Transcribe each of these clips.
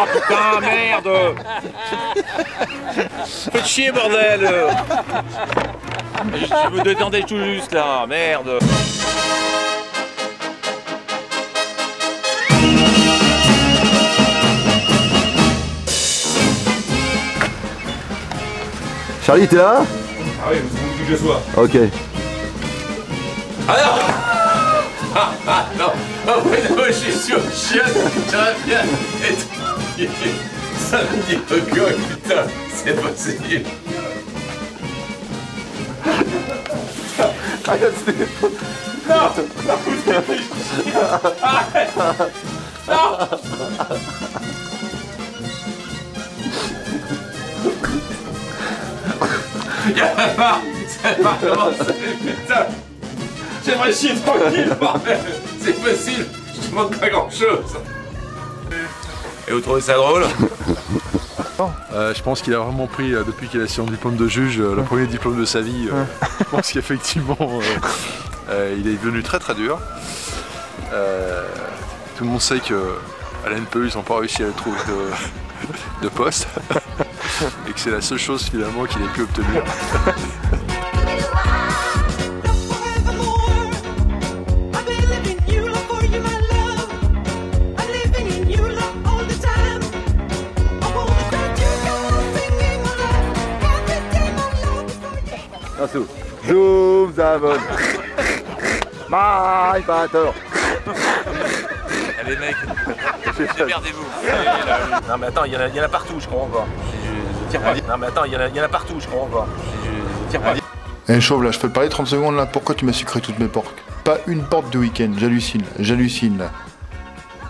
Oh putain, merde. Faites chier, bordel. Je me détendais tout juste là, merde. Charlie, t'es là? Ah oui, vous que je sois. Ok. Ah non. Ah non. Ah ouais, non, je suis sur le chien. J'aurais bien être... Ça me dit encore, putain, c'est possible. Arrête ce téléphone. Non, non, vous réfléchissez. Arrête. Non. Y'en a marre. Ça va commencer, putain. J'aimerais chier tranquille, bordel. C'est possible, je te demande pas grand chose. Et vous trouvez ça drôle? Je pense qu'il a vraiment pris, depuis qu'il a son diplôme de juge, le premier diplôme de sa vie, je pense qu'effectivement, il est devenu très très dur. Tout le monde sait qu'à l'NPE, ils n'ont pas réussi à le trouver de poste, et que c'est la seule chose finalement qu'il ait pu obtenir. Zoom, Zavon. My Pater. Allez mec, démerdez-vous. Non mais attends, il y en a partout, je comprends pas. Tire pas. Non mais attends, il y en a partout, je comprends pas. Tire pas. Eh chauve là, je peux te parler 30 secondes là, pourquoi tu m'as sucré toutes mes porcs? Pas une porte de week-end, j'hallucine là.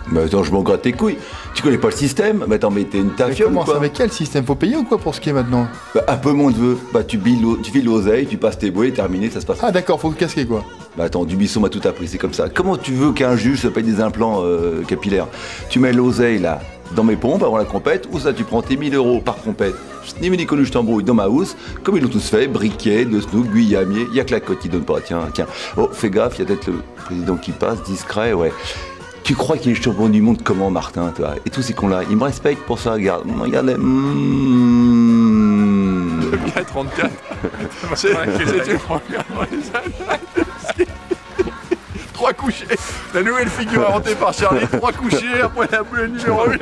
Mais attends, je m'en gratte tes couilles. Tu connais pas le système? Bah attends, mais t'es une tafiole ou Comment quoi? ça, avec quel système? Faut payer ou quoi pour ce qui est maintenant? Bah un peu moins de vœux. Bah tu files l'oseille, tu passes tes bouées, terminé, ça se passe. Ah d'accord, faut le casquer quoi. Bah attends, Dubuisson m'a tout appris, c'est comme ça. Comment tu veux qu'un juge se paye des implants capillaires? Tu mets l'oseille là, dans mes pompes avant la compète, ou ça tu prends tes 1000 € par compète. Ni me ni connu, je t'embrouille dans ma housse, comme ils l'ont tous fait, briquet, de snook, guyamier, y a que la cote qui donne pas, tiens. Oh, fais gaffe, y a peut-être le président qui passe, discret, ouais. Tu crois qu'il est champion du monde comment, Martin, toi? Et tous ces cons-là, ils me respectent pour ça, regarde. Regarde les... 34. C'est une première dans les 3 couchés. La nouvelle figure inventée par Charlie. 3 couchés, après la boule numéro 1.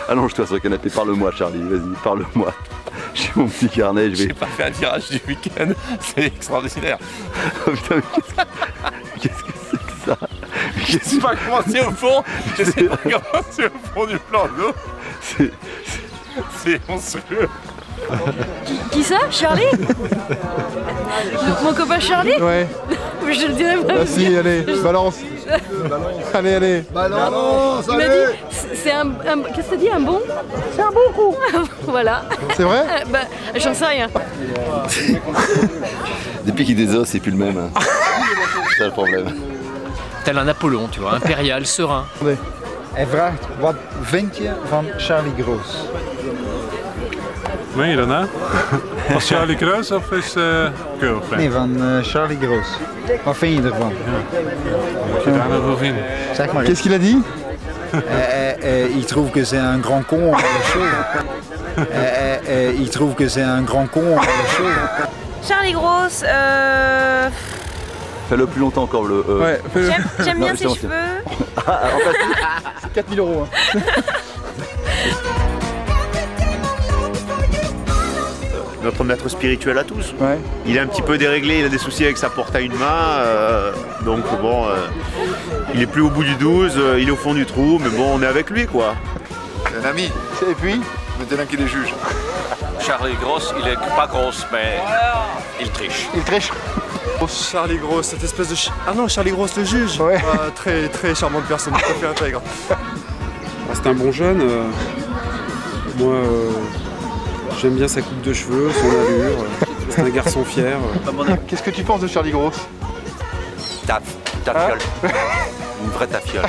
Allonge-toi sur le canapé, parle-moi, Charlie, vas-y, parle-moi. J'ai mon petit carnet, je vais... J'ai pas fait un tirage du week-end, c'est extraordinaire. Oh, putain, mais qu'est-ce que c'est que ça? Je sais pas comment c'est au fond, je sais pas comment c'est au fond du plan d'eau. C'est monstrueux. Qui ça? Charlie? Mon copain Charlie? Ouais. Je le dirais pas. Bah si, allez, balance. Allez. Balance, Il m'a dit, c'est un qu'est-ce que t'as dit, un bon? C'est un bon coup. Voilà. C'est vrai? Bah, j'en sais rien. Depuis qu'il désosse, c'est plus le même. Hein. C'est ça le problème. Tel un Napoléon, tu vois, impérial, serein. Hij vraagt, wat vind je van Charlie Gross? Meen je dat nou? Als Charlie Gross of is Girlfriend? Nee, van Charlie Gross. Wat vind je ervan? Wat je daar nou wil vinden? Zeg maar. Qu'est-ce qu'il a dit? Il trouve que c'est un grand con dans le show. Il trouve que c'est un grand con dans le show. Charlie Gross, Fais-le plus longtemps encore, le... Ouais, fais-le. j'aime bien ses cheveux. C'est 4000 €. Hein. Notre maître spirituel à tous. Ouais. Il est un petit peu déréglé, il a des soucis avec sa porte à une main, donc bon, il est plus au bout du 12, il est au fond du trou, mais bon, on est avec lui quoi. C'est un ami. Et puis? Maintenant qu'il est juge. Charlie Gross, il est pas grosse, mais il triche. Il triche. Charlie Gross, cette espèce de... Ah non, Charlie Gross le juge. Ouais. Très très charmante personne, tout à fait intègre. C'est un bon jeune. Moi, j'aime bien sa coupe de cheveux, son allure. C'est un garçon fier. Qu'est-ce que tu penses de Charlie Gross? Tafiole. Une vraie tafiole.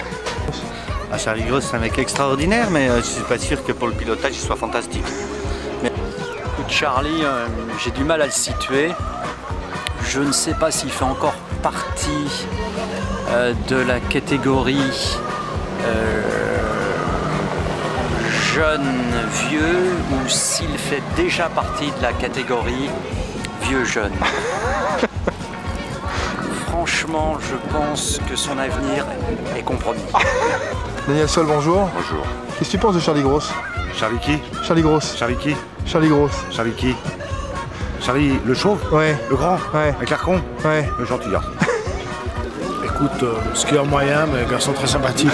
Ah, Charlie Gross, c'est un mec extraordinaire, mais je suis pas sûr que pour le pilotage, il soit fantastique. Mais... Charlie, j'ai du mal à le situer. Je ne sais pas s'il fait encore partie de la catégorie jeune vieux ou s'il fait déjà partie de la catégorie vieux jeune. Franchement, je pense que son avenir est compromis. Daniel Sol, bonjour. Bonjour. Qu'est-ce que tu penses de Charlie Gross? Charlie qui? Charlie Gross. Charlie qui? Charlie Gross. Charlie qui? Charlie le chauve? Ouais. Le grand? Ouais. Avec l'arcon? Ouais. Le gentil garçon. Écoute, skieur moyen, mais garçon très sympathique.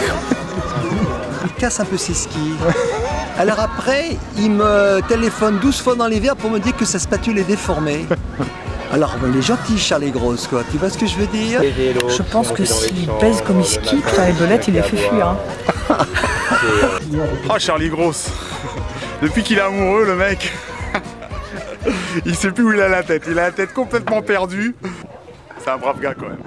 Il casse un peu ses skis. Alors après, il me téléphone 12 fois dans les verres pour me dire que sa spatule est déformée. Alors, il est gentil, Charlie Gross, quoi. Tu vois ce que je veux dire? Je pense que s'il pèse comme il skie, putain, les belettes, il les fait fuir. Hein. Oh, Charlie Gross. Depuis qu'il est amoureux, le mec, il sait plus où il a la tête. Il a la tête complètement perdue. C'est un brave gars, quand même.